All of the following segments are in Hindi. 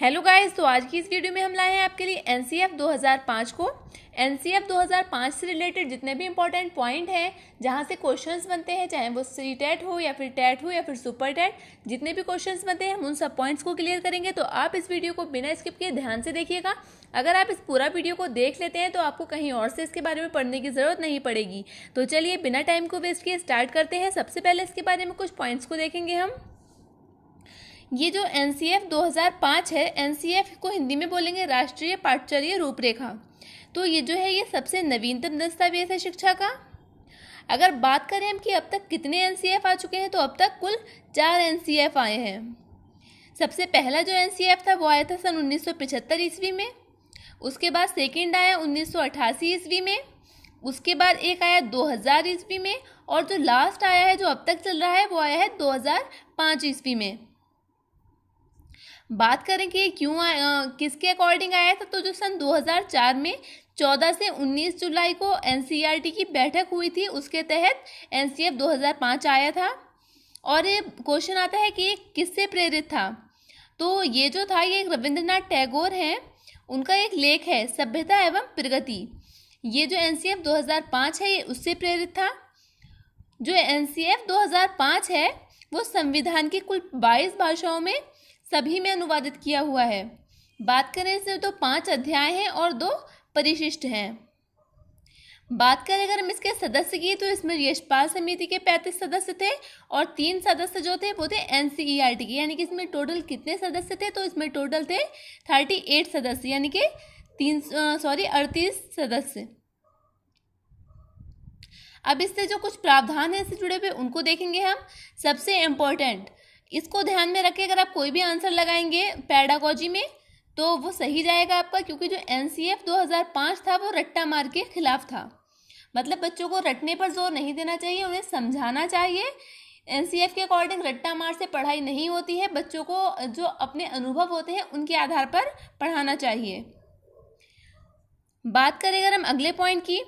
हेलो गाइस, तो आज की इस वीडियो में हम लाए हैं आपके लिए एनसीएफ 2005 को। एनसीएफ 2005 से रिलेटेड जितने भी इंपॉर्टेंट पॉइंट हैं जहां से क्वेश्चंस बनते हैं, चाहे वो सी टेट हो या फिर टेट हो या फिर सुपर टेट, जितने भी क्वेश्चंस बनते हैं हम उन सब पॉइंट्स को क्लियर करेंगे। तो आप इस वीडियो को बिना स्किप किए ध्यान से देखिएगा। अगर आप इस पूरा वीडियो को देख लेते हैं तो आपको कहीं और से इसके बारे में पढ़ने की ज़रूरत नहीं पड़ेगी। तो चलिए बिना टाइम को वेस्ट किए स्टार्ट करते हैं। सबसे पहले इसके बारे में कुछ पॉइंट्स को देखेंगे हम। ये जो एनसीएफ 2005 है, एनसीएफ को हिंदी में बोलेंगे राष्ट्रीय पाठचर्या रूपरेखा। तो ये जो है ये सबसे नवीनतम दस्तावेज है शिक्षा का। अगर बात करें हम कि अब तक कितने एनसीएफ आ चुके हैं, तो अब तक कुल 4 एनसीएफ आए हैं। सबसे पहला जो एनसीएफ था वो आया था सन 1975 ईस्वी में। उसके बाद सेकेंड आया 1988 ईस्वी में। उसके बाद एक आया 2000 ईस्वी में, और जो लास्ट आया है जो अब तक चल रहा है वो आया है 2005 ईस्वी में। बात करें कि क्यों किसके अकॉर्डिंग आया था, तो जो सन 2004 में 14 से 19 जुलाई को एनसीईआरटी की बैठक हुई थी, उसके तहत एनसीएफ 2005 आया था। और ये क्वेश्चन आता है कि ये किससे प्रेरित था। तो ये जो था ये एक रविंद्रनाथ टैगोर हैं, उनका एक लेख है सभ्यता एवं प्रगति। ये जो एनसीएफ 2005 है ये उससे प्रेरित था। जो एनसीएफ 2005 है वो संविधान की कुल 22 भाषाओं में सभी में अनुवादित किया हुआ है। बात करें इसमें तो 5 अध्याय हैं और 2 परिशिष्ट हैं। बात करें अगर हम इसके सदस्य की, तो इसमें यशपाल समिति के 35 सदस्य थे और 3 सदस्य जो थे वो थे एनसीईआरटी के। यानी कि इसमें टोटल कितने सदस्य थे, तो इसमें टोटल थे 38 सदस्य, यानी कि 38 सदस्य। अब इससे जो कुछ प्रावधान है इससे जुड़े हुए उनको देखेंगे हम। सबसे इम्पोर्टेंट, इसको ध्यान में रखें, अगर आप कोई भी आंसर लगाएंगे पैडागोजी में तो वो सही जाएगा आपका, क्योंकि जो एनसीएफ 2005 था वो रट्टा मार के खिलाफ था। मतलब बच्चों को रटने पर जोर नहीं देना चाहिए, उन्हें समझाना चाहिए। एनसीएफ के अकॉर्डिंग रट्टा मार से पढ़ाई नहीं होती है, बच्चों को जो अपने अनुभव होते हैं उनके आधार पर पढ़ाना चाहिए। बात करें अगर हम अगले पॉइंट की,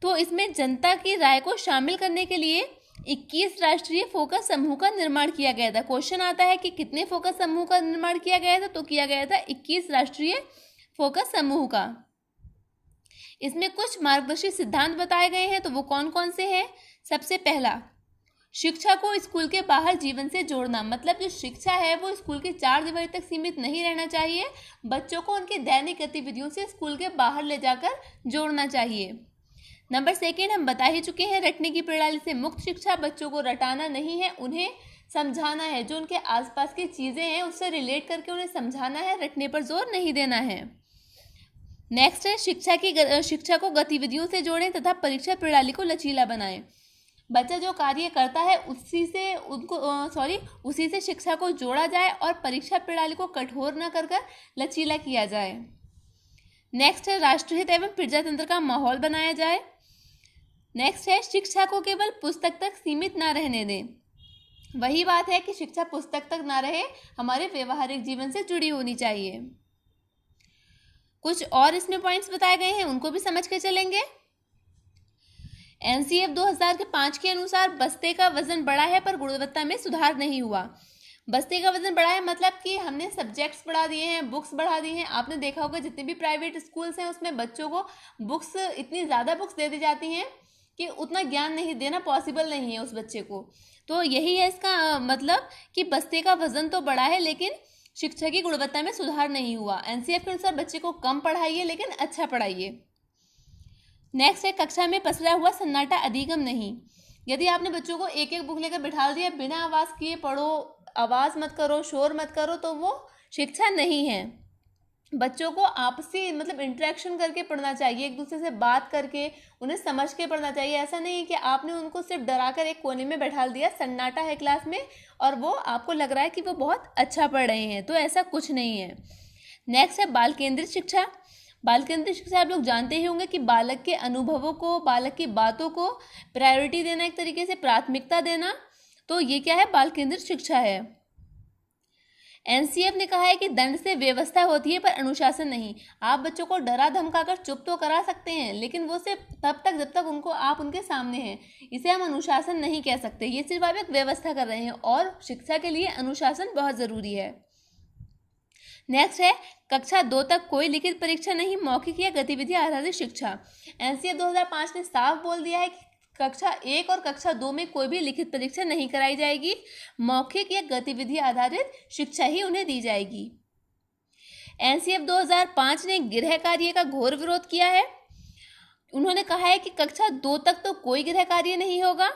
तो इसमें जनता की राय को शामिल करने के लिए 21 राष्ट्रीय फोकस समूह का निर्माण किया गया था। क्वेश्चन आता है कि कितने फोकस समूह का निर्माण किया गया था, तो किया गया था 21 राष्ट्रीय फोकस समूह का। इसमें कुछ मार्गदर्शी सिद्धांत बताए गए हैं, तो वो कौन कौन से हैं। सबसे पहला, शिक्षा को स्कूल के बाहर जीवन से जोड़ना। मतलब जो शिक्षा है वो स्कूल के 4 दीवारी तक सीमित नहीं रहना चाहिए, बच्चों को उनकी दैनिक गतिविधियों से स्कूल के बाहर ले जाकर जोड़ना चाहिए। नंबर 2 हम बता ही चुके हैं, रटने की प्रणाली से मुक्त शिक्षा। बच्चों को रटाना नहीं है, उन्हें समझाना है। जो उनके आसपास की चीज़ें हैं उससे रिलेट करके उन्हें समझाना है, रटने पर जोर नहीं देना है। नेक्स्ट है शिक्षा को गतिविधियों से जोड़ें तथा परीक्षा प्रणाली को लचीला बनाएं। बच्चा जो कार्य करता है उसी से शिक्षा को जोड़ा जाए और परीक्षा प्रणाली को कठोर न कर लचीला किया जाए। नेक्स्ट है राष्ट्रहित एवं प्रजातंत्र का माहौल बनाया जाए। नेक्स्ट है शिक्षा को केवल पुस्तक तक सीमित ना रहने दें। वही बात है कि शिक्षा पुस्तक तक ना रहे, हमारे व्यवहारिक जीवन से जुड़ी होनी चाहिए। कुछ और इसमें पॉइंट्स बताए गए हैं, उनको भी समझ के चलेंगे। एनसीएफ 2005 के अनुसार बस्ते का वजन बढ़ा है पर गुणवत्ता में सुधार नहीं हुआ। बस्ते का वजन बढ़ा है मतलब कि हमने सब्जेक्ट्स बढ़ा दिए हैं, बुक्स बढ़ा दी हैं। आपने देखा होगा जितने भी प्राइवेट स्कूल्स हैं उसमें बच्चों को बुक्स, इतनी ज़्यादा बुक्स दे दी जाती हैं कि उतना ज्ञान नहीं देना पॉसिबल नहीं है उस बच्चे को। तो यही है इसका मतलब कि बस्ते का वजन तो बढ़ा है लेकिन शिक्षा की गुणवत्ता में सुधार नहीं हुआ। एनसीएफ के अनुसार बच्चे को कम पढ़ाइए लेकिन अच्छा पढ़ाइए। नेक्स्ट है कक्षा में पसरा हुआ सन्नाटा अधिगम नहीं। यदि आपने बच्चों को एक एक बुक लेकर बिठा दिया, बिना आवाज़ किए पढ़ो, आवाज़ मत करो, शोर मत करो, तो वो शिक्षा नहीं है। बच्चों को आपसी मतलब इंटरेक्शन करके पढ़ना चाहिए, एक दूसरे से बात करके उन्हें समझ के पढ़ना चाहिए। ऐसा नहीं है कि आपने उनको सिर्फ डरा कर एक कोने में बैठा दिया, सन्नाटा है क्लास में और वो आपको लग रहा है कि वो बहुत अच्छा पढ़ रहे हैं, तो ऐसा कुछ नहीं है। नेक्स्ट है बाल केंद्रित शिक्षा। बाल केंद्रित शिक्षा आप लोग जानते ही होंगे कि बालक के अनुभवों को, बालक की बातों को प्रायोरिटी देना, एक तरीके से प्राथमिकता देना। तो ये क्या है, बाल केंद्रित शिक्षा है। एनसीएफ ने कहा है कि दंड से व्यवस्था होती है पर अनुशासन नहीं। आप बच्चों को डरा धमकाकर चुप तो करा सकते हैं, लेकिन वो सिर्फ तब तक जब तक आप उनके सामने हैं। इसे हम अनुशासन नहीं कह सकते, ये सिर्फ आप एक व्यवस्था कर रहे हैं, और शिक्षा के लिए अनुशासन बहुत ज़रूरी है। नेक्स्ट है कक्षा 2 तक कोई लिखित परीक्षा नहीं, मौखिक या गतिविधि आधारित शिक्षा। एनसीएफ 2005 ने साफ बोल दिया है कि कक्षा 1 और कक्षा 2 में कोई भी लिखित परीक्षा नहीं कराई जाएगी, मौखिक या गतिविधि आधारित शिक्षा ही उन्हें दी जाएगी। एनसीएफ 2005 ने गृह कार्य का घोर विरोध किया है। उन्होंने कहा है कि कक्षा 2 तक तो कोई गृह कार्य नहीं होगा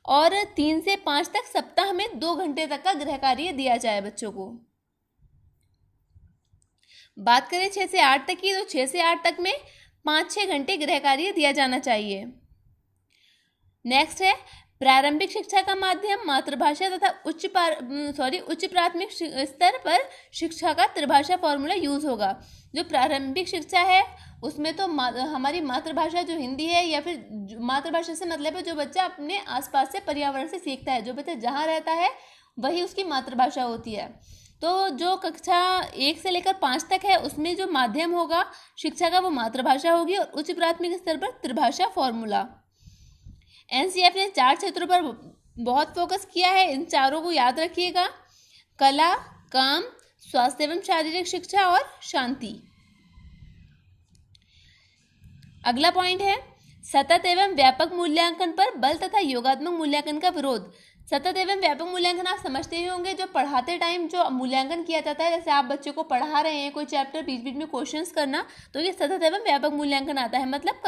और 3 से 5 तक सप्ताह में 2 घंटे तक का गृह कार्य दिया जाए बच्चों को। बात करें 6 से 8 तक की, तो 6 से 8 तक में 5-6 घंटे गृह कार्य दिया जाना चाहिए। नेक्स्ट है प्रारंभिक शिक्षा का माध्यम मातृभाषा तथा उच्च प्राथमिक स्तर पर शिक्षा का त्रिभाषा फॉर्मूला यूज होगा। जो प्रारंभिक शिक्षा है उसमें तो हमारी मातृभाषा जो हिंदी है, या फिर मातृभाषा से मतलब है जो बच्चा अपने आसपास से पर्यावरण से सीखता है, जो बच्चा जहाँ रहता है वही उसकी मातृभाषा होती है। तो जो कक्षा 1 से लेकर 5 तक है उसमें जो माध्यम होगा शिक्षा का वो मातृभाषा होगी, और उच्च प्राथमिक स्तर पर त्रिभाषा फॉर्मूला। एनसीएफ ने 4 क्षेत्रों पर बहुत फोकस किया है, इन चारों को याद रखिएगा: कला, काम, स्वास्थ्य एवं शारीरिक शिक्षा और शांति। अगला पॉइंट है सतत एवं व्यापक मूल्यांकन पर बल तथा योगात्मक मूल्यांकन का विरोध। सतत एवं व्यापक मूल्यांकन आप समझते ही होंगे, जो पढ़ाते टाइम जो मूल्यांकन किया जाता है, जैसे आप बच्चे को पढ़ा रहे हैं कोई चैप्टर, बीच बीच में क्वेश्चंस करना, तो ये सतत एवं व्यापक मूल्यांकन आता है। मतलब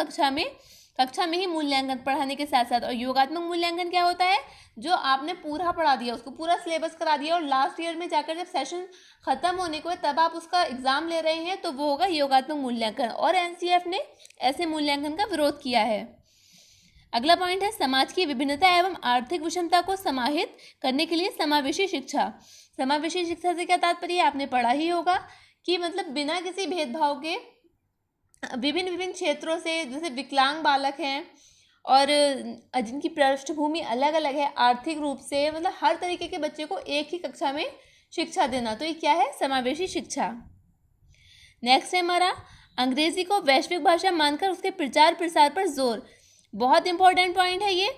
कक्षा में ही मूल्यांकन पढ़ाने के साथ साथ। और योगात्मक मूल्यांकन क्या होता है? जो आपने पूरा पढ़ा दिया, उसको पूरा सिलेबस करा दिया और लास्ट ईयर में जाकर जब सेशन खत्म होने को है तब आप उसका एग्जाम ले रहे हैं, तो वो होगा योगात्मक मूल्यांकन। और एनसीएफ ने ऐसे मूल्यांकन का विरोध किया है। अगला पॉइंट है समाज की विभिन्नता एवं आर्थिक विषमता को समाहित करने के लिए समावेशी शिक्षा। समावेशी शिक्षा से क्या तात्पर्य है? आपने पढ़ा ही होगा कि मतलब बिना किसी भेदभाव के विभिन्न क्षेत्रों से, जैसे विकलांग बालक हैं और जिनकी पृष्ठभूमि अलग अलग है आर्थिक रूप से, मतलब हर तरीके के बच्चे को एक ही कक्षा में शिक्षा देना, तो ये क्या है? समावेशी शिक्षा। नेक्स्ट है हमारा अंग्रेजी को वैश्विक भाषा मानकर उसके प्रचार प्रसार पर जोर। बहुत इंपॉर्टेंट पॉइंट है ये,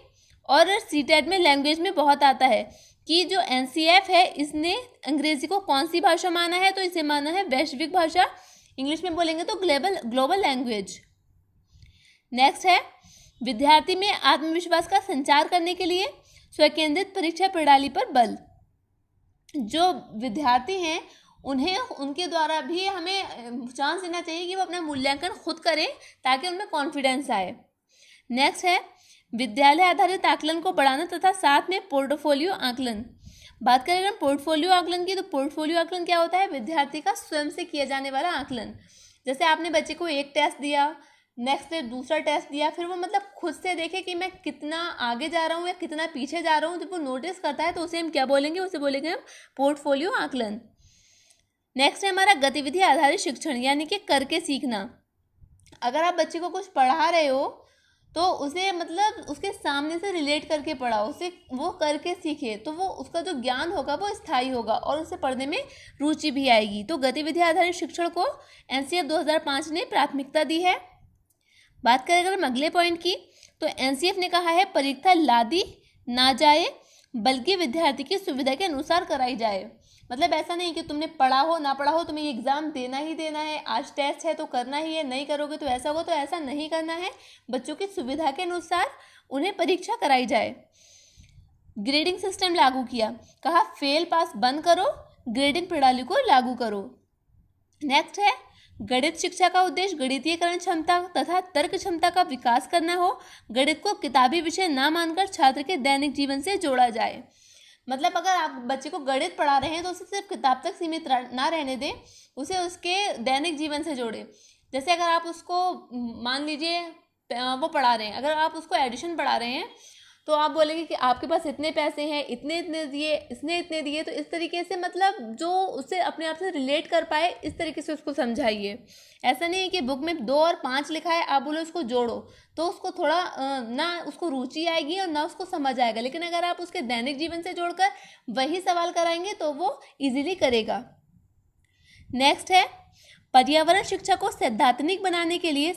और सीटेट में लैंग्वेज में बहुत आता है कि जो एनसीएफ है इसने अंग्रेजी को कौन सी भाषा माना है? तो इसे माना है वैश्विक भाषा, इंग्लिश में बोलेंगे तो ग्लोबल लैंग्वेज। नेक्स्ट है विद्यार्थी में आत्मविश्वास का संचार करने के लिए स्वकेंद्रित परीक्षा प्रणाली पर बल। जो विद्यार्थी हैं उन्हें उनके द्वारा भी हमें चांस देना चाहिए कि वो अपना मूल्यांकन खुद करें ताकि उनमें कॉन्फिडेंस आए। नेक्स्ट है विद्यालय आधारित आकलन को बढ़ाना तथा साथ में पोर्टफोलियो आकलन। बात करें अगर पोर्टफोलियो आकलन की, तो पोर्टफोलियो आकलन क्या होता है? विद्यार्थी का स्वयं से किया जाने वाला आकलन। जैसे आपने बच्चे को एक टेस्ट दिया, नेक्स्ट डे दूसरा टेस्ट दिया, फिर वो मतलब खुद से देखे कि मैं कितना आगे जा रहा हूँ या कितना पीछे जा रहा हूँ, जब वो नोटिस करता है तो उसे हम क्या बोलेंगे? उसे बोलेंगे हम पोर्टफोलियो आकलन। नेक्स्ट है हमारा गतिविधि आधारित शिक्षण, यानी कि करके सीखना। अगर आप बच्चे को कुछ पढ़ा रहे हो तो उसे मतलब उसके सामने से रिलेट करके पढ़ाओ, उसे वो करके सीखे, तो वो उसका जो ज्ञान होगा वो स्थायी होगा और उसे पढ़ने में रुचि भी आएगी। तो गतिविधि आधारित शिक्षण को एनसीएफ 2005 ने प्राथमिकता दी है। बात करें अगर हम अगले पॉइंट की, तो एनसीएफ ने कहा है परीक्षा लादी ना जाए बल्कि विद्यार्थी की सुविधा के अनुसार कराई जाए। मतलब ऐसा नहीं कि तुमने पढ़ा हो ना पढ़ा हो तुम्हें ये एग्ज़ाम देना ही देना है, आज टेस्ट है तो करना ही है, नहीं करोगे तो ऐसा होगा, तो ऐसा नहीं करना है। बच्चों की सुविधा के अनुसार उन्हें परीक्षा कराई जाए। ग्रेडिंग सिस्टम लागू किया, कहा फेल पास बंद करो, ग्रेडिंग प्रणाली को लागू करो। नेक्स्ट है गणित शिक्षा का उद्देश्य गणितीयकरण क्षमता तथा तर्क क्षमता का विकास करना हो। गणित को किताबी विषय ना मानकर छात्र के दैनिक जीवन से जोड़ा जाए। मतलब अगर आप बच्चे को गणित पढ़ा रहे हैं तो उसे सिर्फ किताब तक सीमित ना रहने दें, उसे उसके दैनिक जीवन से जोड़ें। जैसे अगर आप उसको मान लीजिए वो पढ़ा रहे हैं, अगर आप उसको एडिशन पढ़ा रहे हैं तो आप बोलेंगे कि आपके पास इतने पैसे हैं, इतने इतने दिए, इसने इतने दिए, तो इस तरीके से मतलब जो उससे अपने आप से रिलेट कर पाए इस तरीके से उसको समझाइए। ऐसा नहीं है कि बुक में 2 और 5 लिखा है आप बोलो उसको जोड़ो, तो उसको थोड़ा ना उसको रुचि आएगी और ना उसको समझ आएगा। लेकिन अगर आप उसके दैनिक जीवन से जोड़कर वही सवाल कराएंगे तो वो इजीली करेगा। नेक्स्ट है पर्यावरण शिक्षा को सैद्धांतिक बनाने के लिए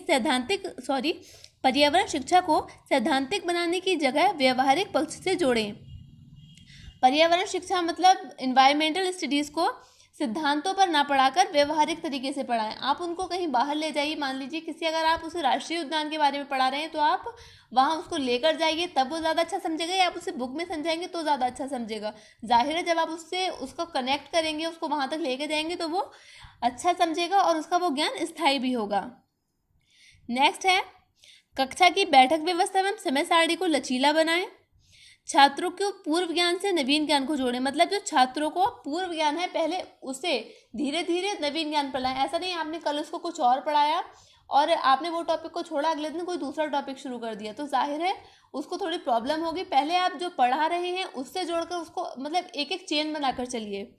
पर्यावरण शिक्षा को सैद्धांतिक बनाने की जगह व्यवहारिक पक्ष से जोड़ें। पर्यावरण शिक्षा मतलब इन्वायरमेंटल स्टडीज़ को सिद्धांतों पर ना पढ़ाकर व्यवहारिक तरीके से पढ़ाएं। आप उनको कहीं बाहर ले जाइए, मान लीजिए किसी, अगर आप उसे राष्ट्रीय उद्यान के बारे में पढ़ा रहे हैं तो आप वहाँ उसको लेकर जाइए, तब वो ज़्यादा अच्छा समझेगा, या आप उसे बुक में समझाएंगे तो ज़्यादा अच्छा समझेगा। जाहिर है जब आप उससे उसको कनेक्ट करेंगे, उसको वहाँ तक लेके जाएंगे तो वो अच्छा समझेगा और उसका वो ज्ञान स्थायी भी होगा। नेक्स्ट है, कक्षा की बैठक व्यवस्था एवं समय सारणी को लचीला बनाएं। छात्रों को पूर्व ज्ञान से नवीन ज्ञान को जोड़ें। मतलब जो छात्रों को पूर्व ज्ञान है पहले उसे धीरे धीरे नवीन ज्ञान पढ़ाएं। ऐसा नहीं आपने कल उसको कुछ और पढ़ाया और आपने वो टॉपिक को छोड़ा, अगले दिन कोई दूसरा टॉपिक शुरू कर दिया, तो जाहिर है उसको थोड़ी प्रॉब्लम होगी। पहले आप जो पढ़ा रहे हैं उससे जोड़कर उसको मतलब एक एक चेन बनाकर चलिए।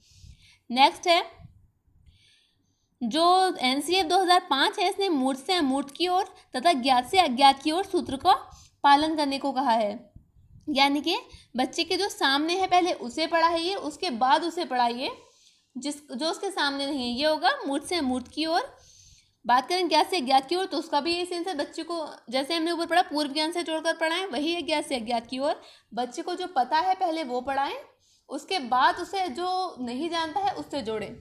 नेक्स्ट है, जो NCF 2005 है, इसने मूर्त से अमूर्त की ओर तथा ज्ञात से अज्ञात की ओर सूत्र का पालन करने को कहा है। यानी कि बच्चे के जो सामने है पहले उसे पढ़ाइए, उसके बाद उसे पढ़ाइए जो उसके सामने नहीं है। ये होगा मूर्त से अमूर्त की ओर। बात करें ज्ञात से अज्ञात की ओर, तो उसका भी यही सेंस है। बच्चे को जैसे हमने ऊपर पढ़ा पूर्व ज्ञान से जोड़कर पढ़ाएं, वही है ज्ञात से अज्ञात की ओर। बच्चे को जो पता है पहले वो पढ़ाएं, उसके बाद उसे जो नहीं जानता है उससे जोड़ें।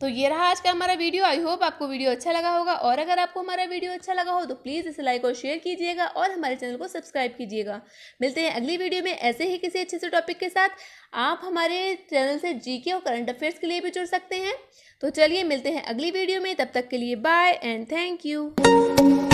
तो ये रहा आज का हमारा वीडियो। आई होप आपको वीडियो अच्छा लगा होगा, और अगर आपको हमारा वीडियो अच्छा लगा हो तो प्लीज़ इसे लाइक और शेयर कीजिएगा और हमारे चैनल को सब्सक्राइब कीजिएगा। मिलते हैं अगली वीडियो में ऐसे ही किसी अच्छे से टॉपिक के साथ। आप हमारे चैनल से जीके और करंट अफेयर्स के लिए भी जुड़ सकते हैं। तो चलिए मिलते हैं अगली वीडियो में, तब तक के लिए बाय एंड थैंक यू।